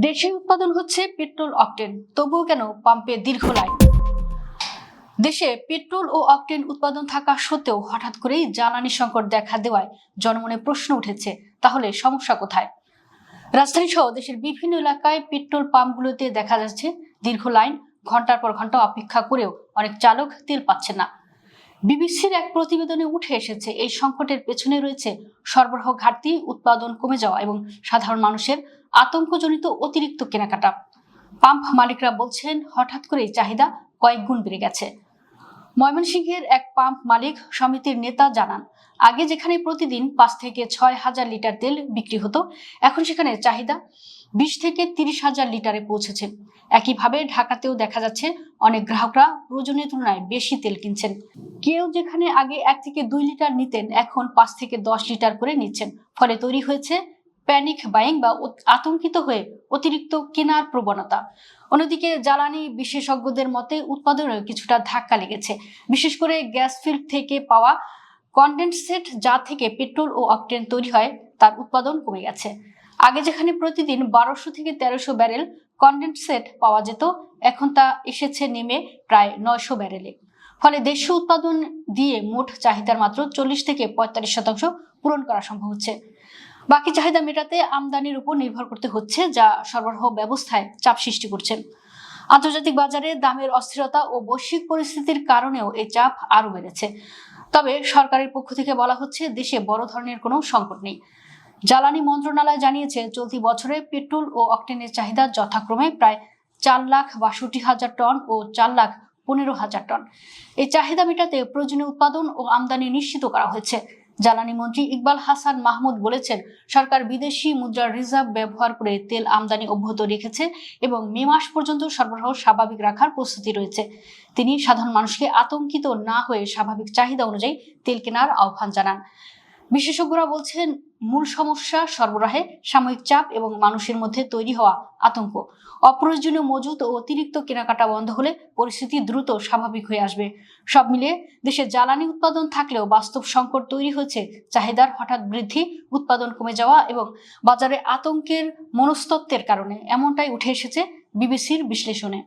দেশে উৎপাদন হচ্ছে পেট্রোল অকটেন, তবুও কেন পাম্পে দীর্ঘ লাইন? দেশে পেট্রোল ও অকটেন উৎপাদন থাকা সত্ত্বেও হঠাৎ করেই জ্বালানি সংকট দেখা দেওয়ায় জনমনে প্রশ্ন উঠেছে, তাহলে সমস্যা কোথায়? রাজধানী সহ দেশের বিভিন্ন এলাকায় পেট্রোল পাম্পগুলোতে দেখা যাচ্ছে দীর্ঘ লাইন, ঘন্টার পর ঘন্টা অপেক্ষা করেও অনেক চালক তেল পাচ্ছে না। বিবিসির এক প্রতিবেদনে উঠে এসেছে, এই সংকটের পেছনে রয়েছে সরবরাহ ঘাটতি, উৎপাদন কমে যাওয়া এবং সাধারণ মানুষের আতঙ্কজনিত অতিরিক্ত কেনাকাটা। পাম্প মালিকরা বলছেন, হঠাৎ করেই চাহিদা কয়েক গুণ বেড়ে গেছে। ময়মনসিংহের এক পাম্প মালিক সমিতির নেতা জানান, আগে যেখানে প্রতিদিন 5 থেকে 6 হাজার লিটার তেল বিক্রি হতো, এখন সেখানে চাহিদা 20 থেকে 30 হাজার লিটারে পৌঁছেছে। একইভাবে ঢাকাতেও দেখা যাচ্ছে অনেক গ্রাহকরা প্রয়োজনীয় তুলনায় বেশি তেল কিনছেন। কেউ যেখানে আগে 1 থেকে 2 লিটার নিতেন, এখন 5 থেকে 10 লিটার করে নিচ্ছেন। ফলে তৈরি হয়েছে প্যানিক বাইং বা আতঙ্কিত হয়ে অতিরিক্ত কেনার প্রবণতা। অন্যদিকে জ্বালানি বিশেষজ্ঞদের মতে উৎপাদনে কিছুটা ধাক্কা লেগেছে, বিশেষ করে গ্যাস ফিল্ড থেকে পাওয়া কনডেনসেট, যা থেকে পেট্রোল ও অকটেন তৈরি হয়, তার উৎপাদন কমে গেছে। আগে যেখানে প্রতিদিন 1200 থেকে 1300 ব্যারেল কনডেনসেট পাওয়া যেত, এখন তা এসেছে নেমে প্রায় 900 ব্যারেলে। ফলে দেশীয় উৎপাদন দিয়ে মোট চাহিদার মাত্র 40 থেকে 45% পূরণ করা সম্ভব হচ্ছে। বাকি চাহিদা মেটাতে আমদানির উপর নির্ভর করতে হচ্ছে, যা সরবরাহ ব্যবস্থায় চাপ সৃষ্টি করছে। আন্তর্জাতিক বাজারে দামের অস্থিরতা ও বৈশ্বিক পরিস্থিতির কারণেও এই চাপ আরো বেড়েছে। তবে সরকারের পক্ষ থেকে বলা হচ্ছে, দেশে বড় ধরনের কোনো সংকট নেই। জ্বালানি মন্ত্রণালয় জানিয়েছে, চলতি বছরে পেট্রোল ও অকটেনের চাহিদা যথাক্রমে প্রায় 4,62,000 টন ও 4,15,000 টন। এই চাহিদা মেটাতে প্রয়োজনীয় উৎপাদন ও আমদানি নিশ্চিত করা হয়েছে। জ্বালানি মন্ত্রী ইকবাল হাসান মাহমুদ বলেছেন, সরকার বিদেশি মুদ্রার রিজার্ভ ব্যবহার করে তেল আমদানি অব্যাহত রেখেছে এবং মে মাস পর্যন্ত সরবরাহ স্বাভাবিক রাখার প্রস্তুতি রয়েছে। তিনি সাধারণ মানুষকে আতঙ্কিত না হয়ে স্বাভাবিক চাহিদা অনুযায়ী তেল কেনার আহ্বান জানান। বিশেষজ্ঞরা বলছেন, মূল সমস্যা সরবরাহে সাময়িক চাপ এবং মানুষের মধ্যে তৈরি হওয়া আতঙ্ক। অপ্রয়োজনীয় মজুত ও অতিরিক্ত কেনাকাটা বন্ধ হলে পরিস্থিতি দ্রুত স্বাভাবিক হয়ে আসবে। সব মিলিয়ে দেশে জ্বালানি উৎপাদন থাকলেও বাস্তব সংকট তৈরি হয়েছে চাহিদার হঠাৎ বৃদ্ধি, উৎপাদন কমে যাওয়া এবং বাজারে আতঙ্কের মনস্তত্ত্বের কারণে। এমনটাই উঠে এসেছে বিবিসির বিশ্লেষণে।